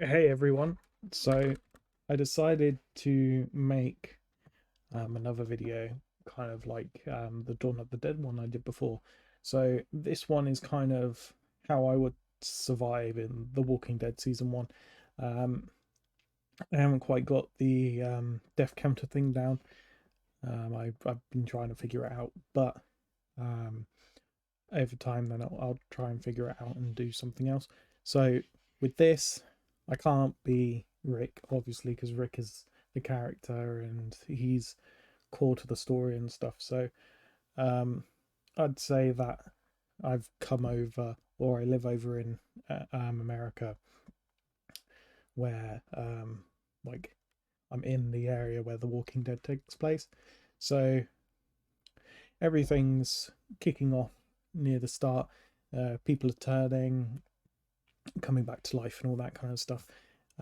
Hey everyone. So I decided to make another video, kind of like the Dawn of the Dead one I did before. So this one is kind of how I would survive in The Walking Dead season one. Um, I haven't quite got the death counter thing down. I've been trying to figure it out, but um, over time then I'll try and figure it out and do something else. So with this, I can't be Rick obviously because Rick is the character and he's core to the story and stuff. So um, I'd say that I've come over or I live over in America where like I'm in the area where The Walking Dead takes place. So everything's kicking off near the start. People are turning, coming back to life, and all that kind of stuff.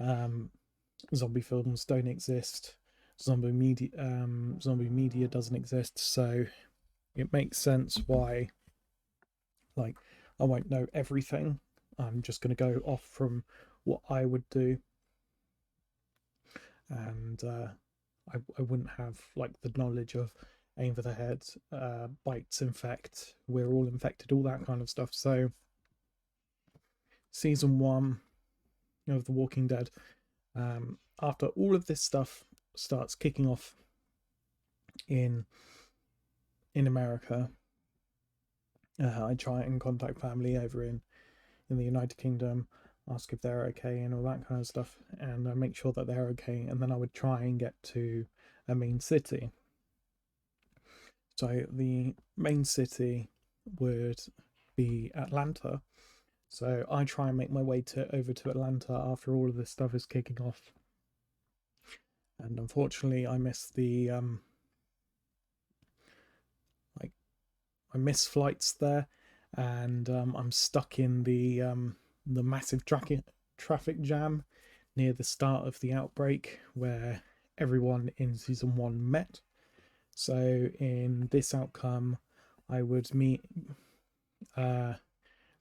Um, Zombie films don't exist. Zombie media doesn't exist. So it makes sense why, like, I won't know everything. I'm just going to go off from what I would do, and I wouldn't have like the knowledge of aim for the head, bites infect, we're all infected, all that kind of stuff. So season one of The Walking Dead, after all of this stuff starts kicking off in America, I try and contact family over in the United Kingdom, ask if they're okay and all that kind of stuff, and I make sure that they're okay, and then I would try and get to a main city. So the main city would be Atlanta. So I try and make my way to over to Atlanta after all of this stuff is kicking off. And unfortunately, I miss the like I miss flights there, and I'm stuck in the massive traffic jam near the start of the outbreak where everyone in season one met. So in this outcome, I would meet uh,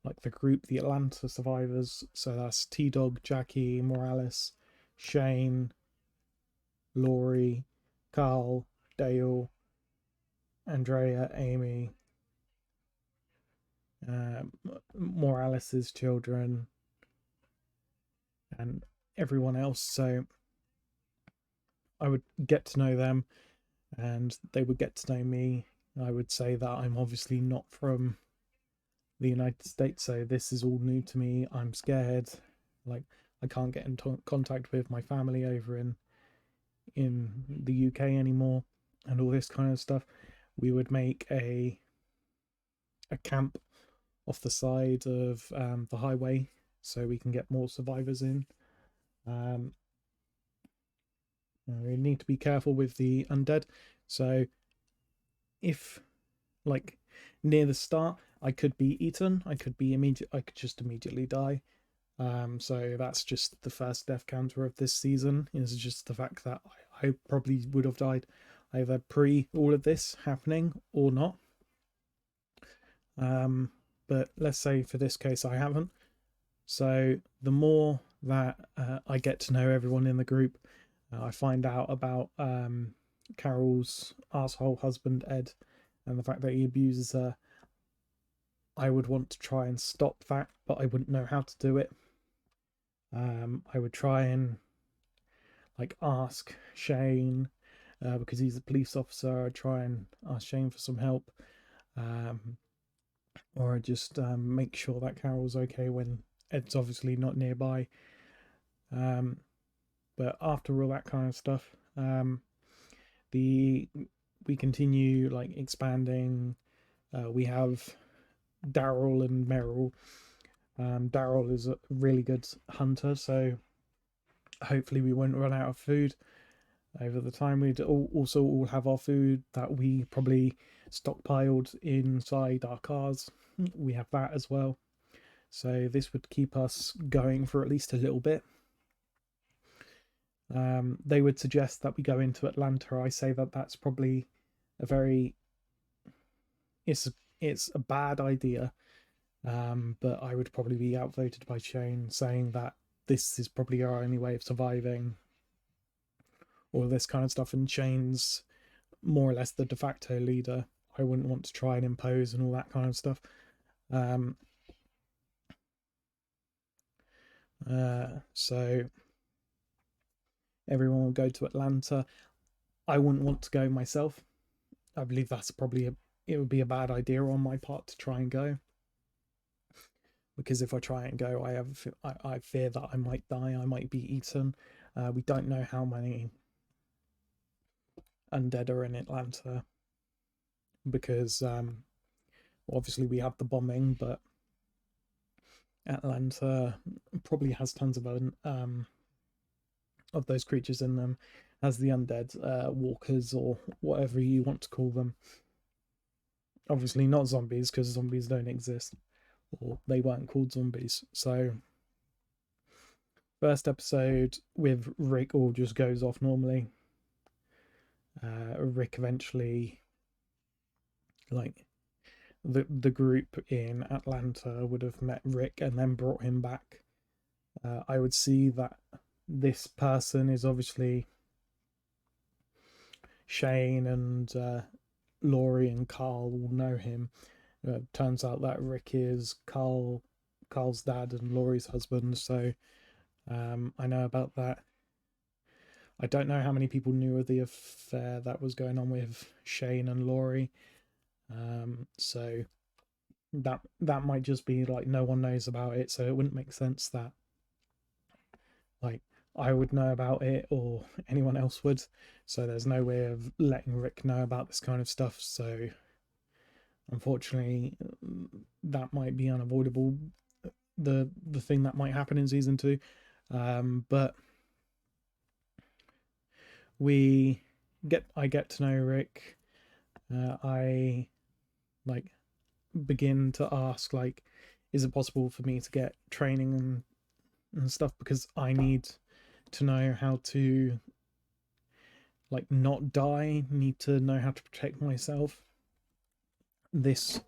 like the group, the Atlanta survivors. So that's T Dog, Jackie, Morales, Shane, Laurie, Carl, Dale, Andrea, Amy, uh, Morales's children, and everyone else. So I would get to know them, and they would get to know me. I would say that I'm obviously not from the United States, so this is all new to me. I'm scared. Like I can't get in contact with my family over in the UK anymore, and all this kind of stuff. We would make a camp off the side of the highway so we can get more survivors in. Um, we need to be careful with the undead. So if like near the start, I could be eaten. I could be immediate. I could just immediately die. So that's just the first death counter of this season. Is just the fact that I probably would have died either pre all of this happening or not. Um, but let's say for this case I haven't. So the more that I get to know everyone in the group, I find out about Carol's asshole husband Ed and the fact that he abuses her. I would want to try and stop that, but I wouldn't know how to do it. I would try and like ask Shane because he's a police officer. I'd try and ask Shane for some help, um, or I'd just make sure that Carol's okay when Ed's obviously not nearby. Um, but after all that kind of stuff, the we continue like expanding. We have Daryl and Meryl. Daryl is a really good hunter, so hopefully we won't run out of food over the time. We'd also all have our food that we probably stockpiled inside our cars. We have that as well. So this would keep us going for at least a little bit. They would suggest that we go into Atlanta. I say that that's probably a very it's a bad idea. But I would probably be outvoted by Shane saying that this is probably our only way of surviving, all this kind of stuff. And Shane's more or less the de facto leader. I wouldn't want to try and impose and all that kind of stuff. So everyone will go to Atlanta. I wouldn't want to go myself. I believe that's probably it would be a bad idea on my part to try and go, because if I try and go, I fear that I might die. I might be eaten. We don't know how many undead are in Atlanta, because obviously we have the bombing, but Atlanta probably has tons of those creatures in them, as the undead, walkers, or whatever you want to call them. Obviously not zombies, because zombies don't exist, or they weren't called zombies. So first episode with Rick all just goes off normally. Rick eventually, like, the group in Atlanta would have met Rick and then brought him back. I would see that this person is obviously Shane, and Laurie and Carl will know him. Turns out that Rick is Carl's dad and Laurie's husband, so I know about that. I don't know how many people knew of the affair that was going on with Shane and Laurie. So that might just be like no one knows about it, so it wouldn't make sense that like I would know about it or anyone else would. So there's no way of letting Rick know about this kind of stuff. So unfortunately, that might be unavoidable. The thing that might happen in season 2, but I get to know Rick. I like begin to ask, like, is it possible for me to get training and stuff, because I need to know how to like not die, need to know how to protect myself. This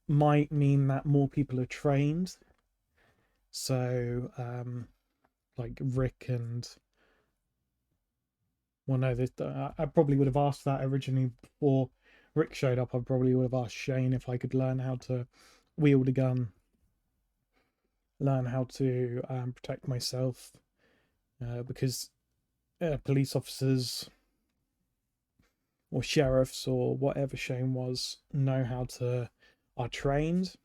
might mean that more people are trained, so like Rick and well, no, I probably would have asked that originally before Rick showed up. I probably would have asked Shane if I could learn how to wield a gun, learn how to protect myself, because police officers or sheriffs or whatever Shane was are trained.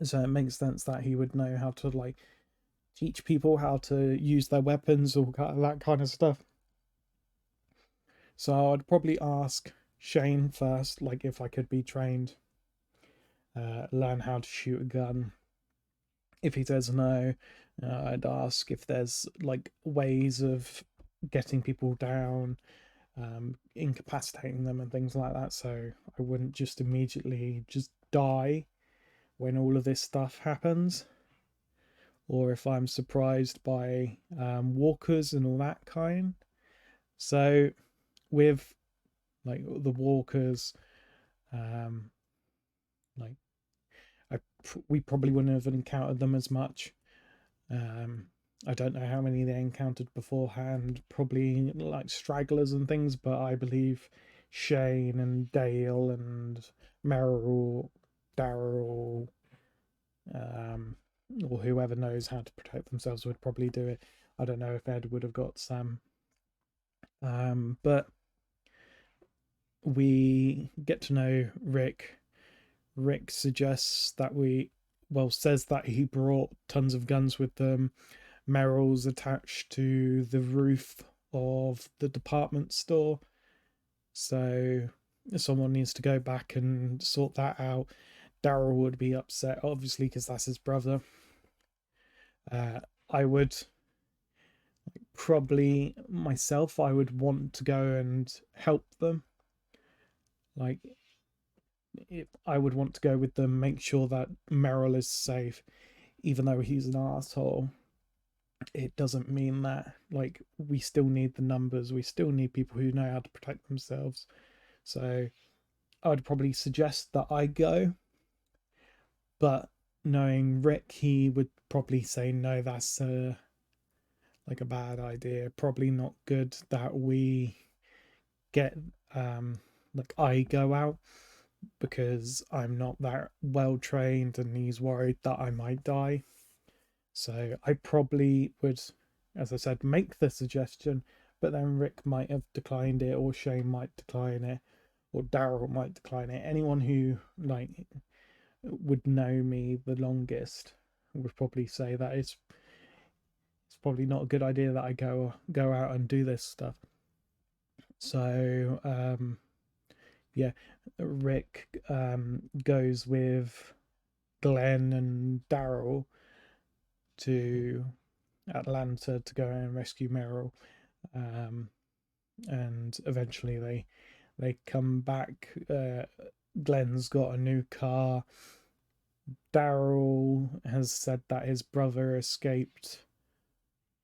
So it makes sense that he would know how to like teach people how to use their weapons or that kind of stuff. So I'd probably ask Shane first, like if I could be trained, learn how to shoot a gun. If he says no, I'd ask if there's like ways of getting people down, incapacitating them and things like that, so I wouldn't just immediately just die when all of this stuff happens, or if I'm surprised by walkers and all that kind. So with like the walkers, like we probably wouldn't have encountered them as much. I don't know how many they encountered beforehand, probably like stragglers and things, but I believe Shane and Dale and Merrill, Daryl, or whoever knows how to protect themselves would probably do it. I don't know if Ed would have got Sam. But we get to know Rick. Rick suggests that says that he brought tons of guns with them. Merrill's attached to the roof of the department store, so someone needs to go back and sort that out. Daryl would be upset, obviously, because that's his brother. I would probably myself, I would want to go and help them. Like, if I would want to go with them, make sure that Merrill is safe, even though he's an asshole. It doesn't mean that like we still need the numbers. We still need people who know how to protect themselves. So I'd probably suggest that I go, but knowing Rick, he would probably say no, that's like a bad idea. Probably not good that we get like I go out, because I'm not that well trained and he's worried that I might die. So I probably would, as I said, make the suggestion, but then Rick might have declined it, or Shane might decline it, or Daryl might decline it. Anyone who like would know me the longest would probably say that it's probably not a good idea that I go out and do this stuff. So yeah, Rick goes with Glenn and Daryl to Atlanta to go and rescue Meryl, um, and eventually they come back. Glenn's got a new car. Daryl has said that his brother escaped,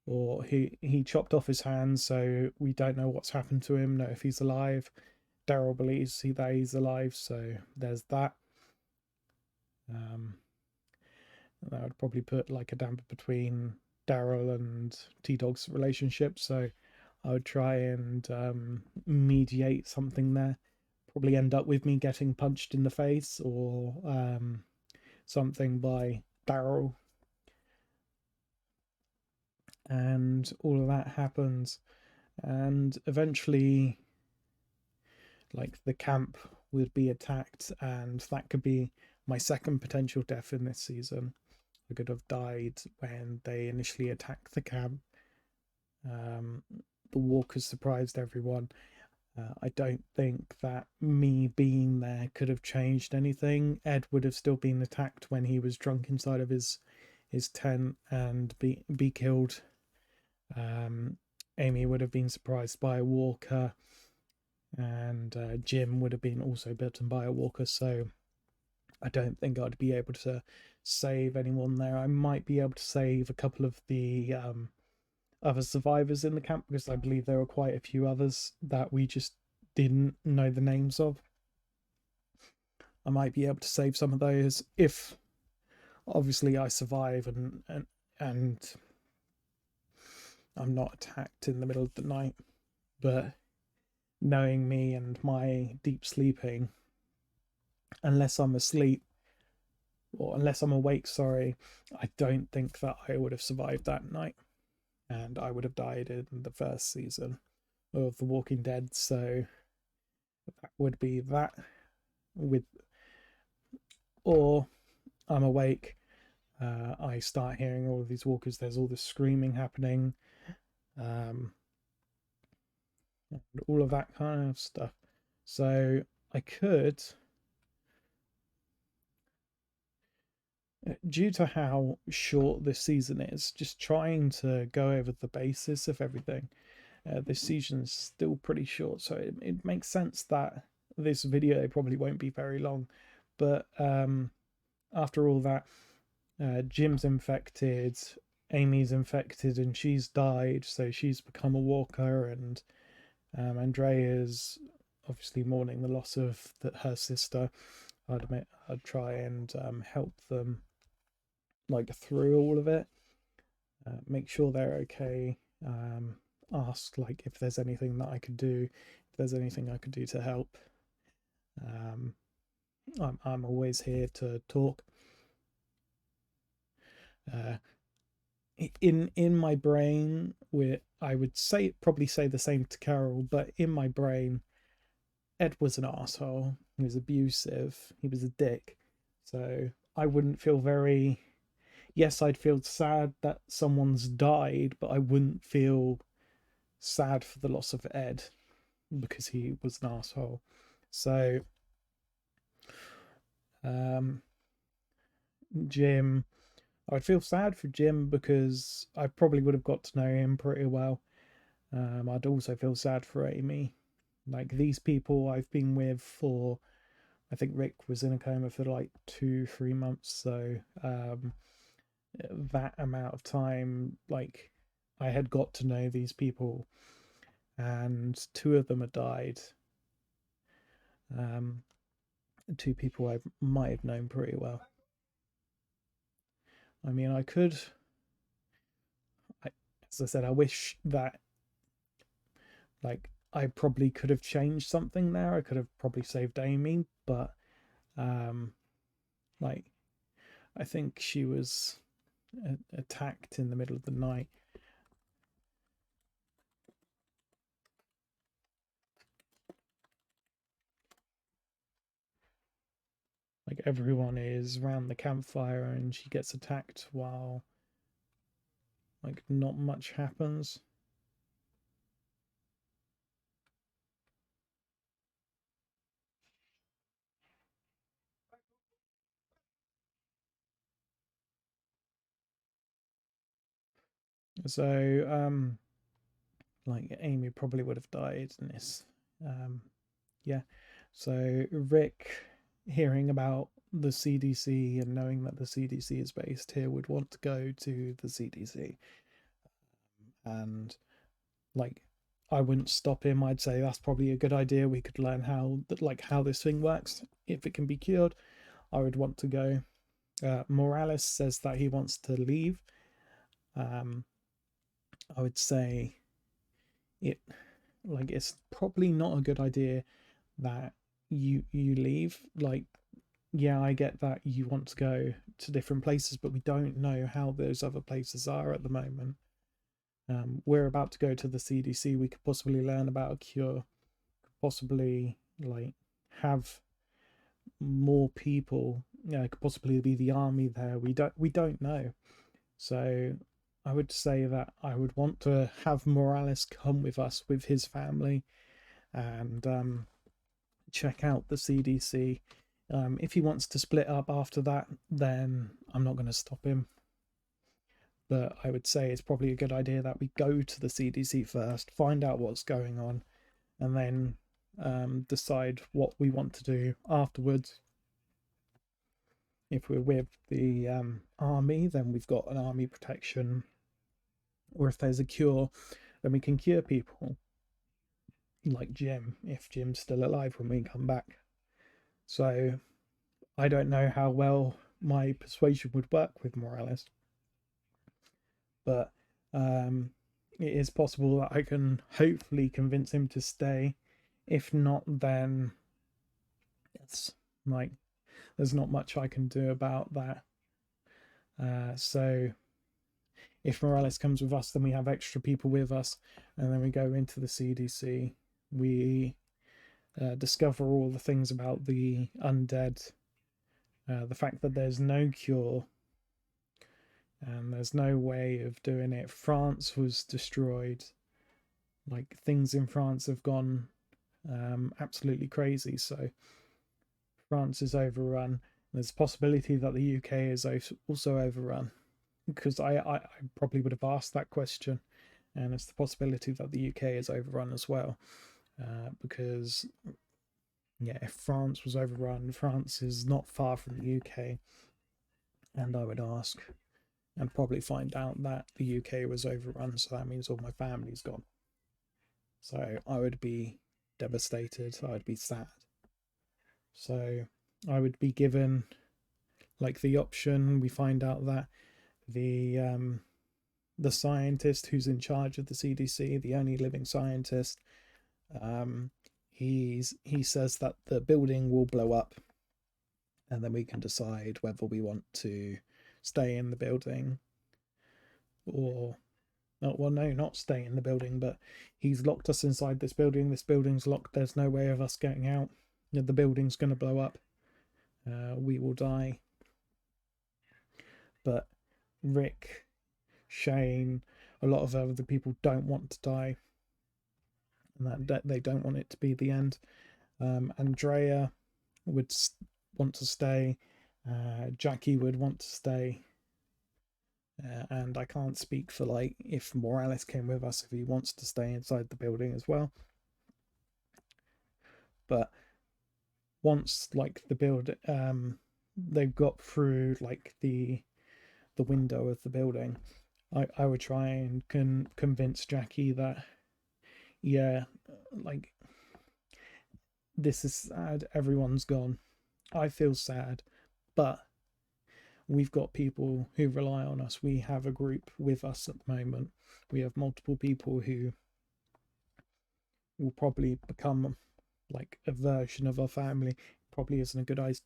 or he chopped off his hands, so we don't know what's happened to him. Know if he's alive. Daryl believes that he's alive, so there's that. Um, that would probably put like a damper between Daryl and T Dog's relationship. So I would try and mediate something there. Probably end up with me getting punched in the face, or something by Daryl. And all of that happens. And eventually, like, the camp would be attacked, and that could be my second potential death in this season. I could have died when they initially attacked the camp. The walkers surprised everyone. I don't think that me being there could have changed anything. Ed would have still been attacked when he was drunk inside of his tent and be killed. Amy would have been surprised by a walker, and Jim would have been also bitten by a walker. So I don't think I'd be able to save anyone there. I might be able to save a couple of the other survivors in the camp, because I believe there were quite a few others that we just didn't know the names of. I might be able to save some of those if obviously I survive and I'm not attacked in the middle of the night. But knowing me and my deep sleeping, unless I'm asleep, or unless I'm awake, sorry, I don't think that I would have survived that night, and I would have died in the first season of The Walking Dead. So that would be that. With, or I'm awake, I start hearing all of these walkers, there's all this screaming happening, and all of that kind of stuff. So I could, due to how short this season is, just trying to go over the basis of everything. This season is still pretty short, so it makes sense that this video probably won't be very long. But after all that, Jim's infected, Amy's infected, and she's died, so she's become a walker, and Andrea's obviously mourning the loss of her sister. I'd try and help them like through all of it, make sure they're okay, ask like if there's anything that I could do, if there's anything I could do to help. I'm always here to talk. Uh, in my brain, I would probably say the same to Carol, but in my brain, Ed was an asshole. He was abusive. He was a dick. So I wouldn't feel very. Yes, I'd feel sad that someone's died, but I wouldn't feel sad for the loss of Ed, because he was an asshole. So, Jim, I would feel sad for Jim because I probably would have got to know him pretty well. I'd also feel sad for Amy. Like, these people I've been with for, I think Rick was in a coma for like 2-3 months. So that amount of time, like, I had got to know these people, and two of them had died. Two people I might have known pretty well. I mean, I could, as I said, I wish that like I probably could have changed something there. I could have probably saved Amy, but um, like I think she was attacked in the middle of the night. Like everyone is around the campfire and she gets attacked while like not much happens. So like Amy probably would have died in this. Um yeah. So Rick, hearing about the CDC and knowing that the CDC is based here, would want to go to the CDC. And like I wouldn't stop him. I'd say that's probably a good idea. We could learn how this thing works. If it can be cured, I would want to go. Morales says that he wants to leave. Um, I would say it like it's probably not a good idea that you leave. Like, yeah, I get that you want to go to different places, but we don't know how those other places are at the moment. We're about to go to the CDC. We could possibly learn about a cure, possibly like have more people. Yeah, it could possibly be the army there. We don't know. So I would say that I would want to have Morales come with us with his family and check out the CDC. If he wants to split up after that, then I'm not going to stop him. But I would say it's probably a good idea that we go to the CDC first, find out what's going on, and then decide what we want to do afterwards. If we're with the army, then we've got an army protection, or if there's a cure, then we can cure people, like Jim, if Jim's still alive when we come back. So I don't know how well my persuasion would work with Morales, but um, it is possible that I can hopefully convince him to stay. If not, then it's like there's not much I can do about that. So if Morales comes with us, then we have extra people with us, and then we go into the CDC. We discover all the things about the undead, the fact that there's no cure and there's no way of doing it. France was destroyed. Like things in France have gone absolutely crazy. So France is overrun. There's a possibility that the UK is also overrun, because I probably would have asked that question, and it's the possibility that the UK is overrun as well, because yeah, if France was overrun, France is not far from the UK, and I would ask and probably find out that the UK was overrun, so that means all my family's gone. So I would be devastated. I'd be sad. So I would be given like the option. We find out that the scientist who's in charge of the CDC, the only living scientist, um, he says that the building will blow up, and then we can decide whether we want to stay in the building or well, no, not stay in the building, but he's locked us inside this building. This building's locked. There's no way of us getting out. The building's going to blow up. We will die. But Rick, Shane, a lot of other people don't want to die, and that they don't want it to be the end. Andrea would want to stay. Jackie would want to stay. And I can't speak for like if Morales came with us, if he wants to stay inside the building as well. But once like the build, they've got through like the window of the building, I would try and convince Jackie that yeah, like this is sad. Everyone's gone. I feel sad, but we've got people who rely on us. We have a group with us at the moment. We have multiple people who will probably become like a version of our family. Probably isn't a good idea.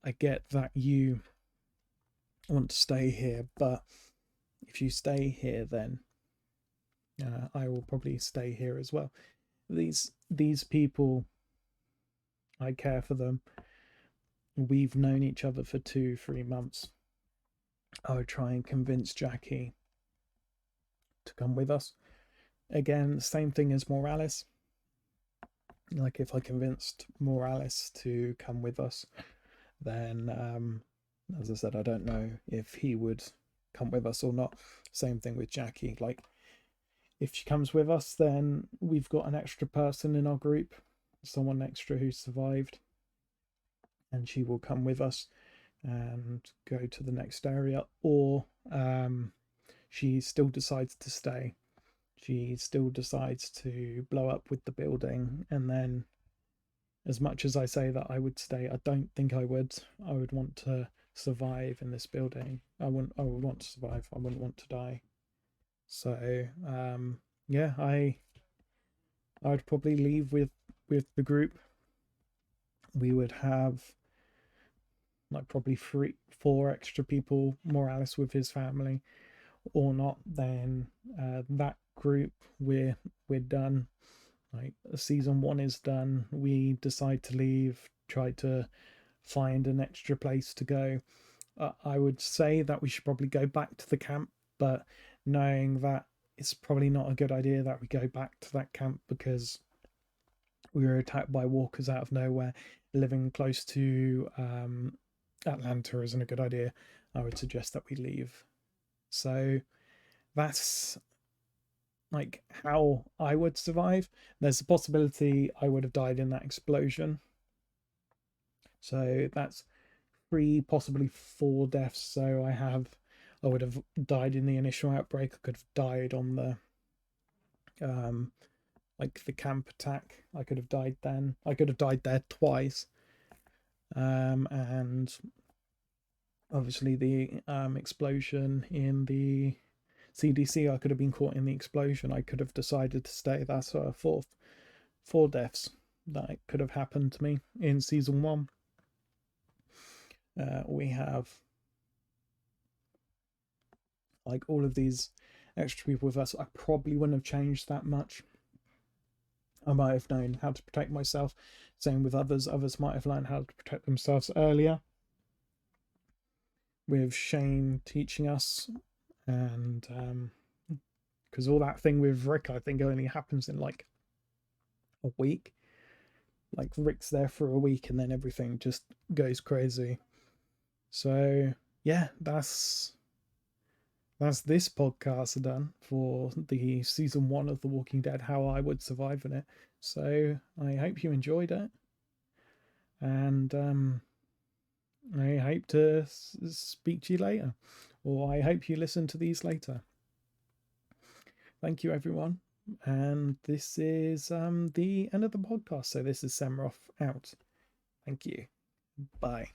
I get that you want to stay here, but if you stay here, then I will probably stay here as well. These people, I care for them. We've known each other for 2-3 months. I would try and convince Jackie to come with us. Again, same thing as Morales. Like if I convinced Morales to come with us, then as I said, I don't know if he would come with us or not. Same thing with Jackie. Like if she comes with us, then we've got an extra person in our group, someone extra who survived, and she will come with us and go to the next area. Or she still decides to stay. She still decides to blow up with the building, and then as much as I say that I would stay, I don't think I would. I would want to survive in this building. I would want to survive. I wouldn't want to die. So yeah, I would probably leave with the group. We would have like probably 4 extra people, Morales with his family or not. Then that group, we're done. Like season 1 is done. We decide to leave, try to find an extra place to go. I would say that we should probably go back to the camp, but knowing that it's probably not a good idea that we go back to that camp because we were attacked by walkers out of nowhere. Living close to Atlanta isn't a good idea. I would suggest that we leave. So that's like how I would survive. There's a possibility I would have died in that explosion. So that's 3, possibly 4 deaths. So I would have died in the initial outbreak. I could have died on the like the camp attack. I could have died then. I could have died there twice. And obviously the explosion in the CDC, I could have been caught in the explosion. I could have decided to stay. That's 4 deaths that could have happened to me in season 1. We have like all of these extra people with us. I probably wouldn't have changed that much. I might have known how to protect myself. Same with others. Others might have learned how to protect themselves earlier. With Shane teaching us, and because all that thing with Rick, I think only happens in like a week. Like Rick's there for a week and then everything just goes crazy. So yeah, that's this podcast done for the season 1 of The Walking Dead, how I would survive in it. So I hope you enjoyed it, and I hope to speak to you later, or I hope you listen to these later. Thank you, everyone. And this is the end of the podcast. So this is Semroth out. Thank you. Bye.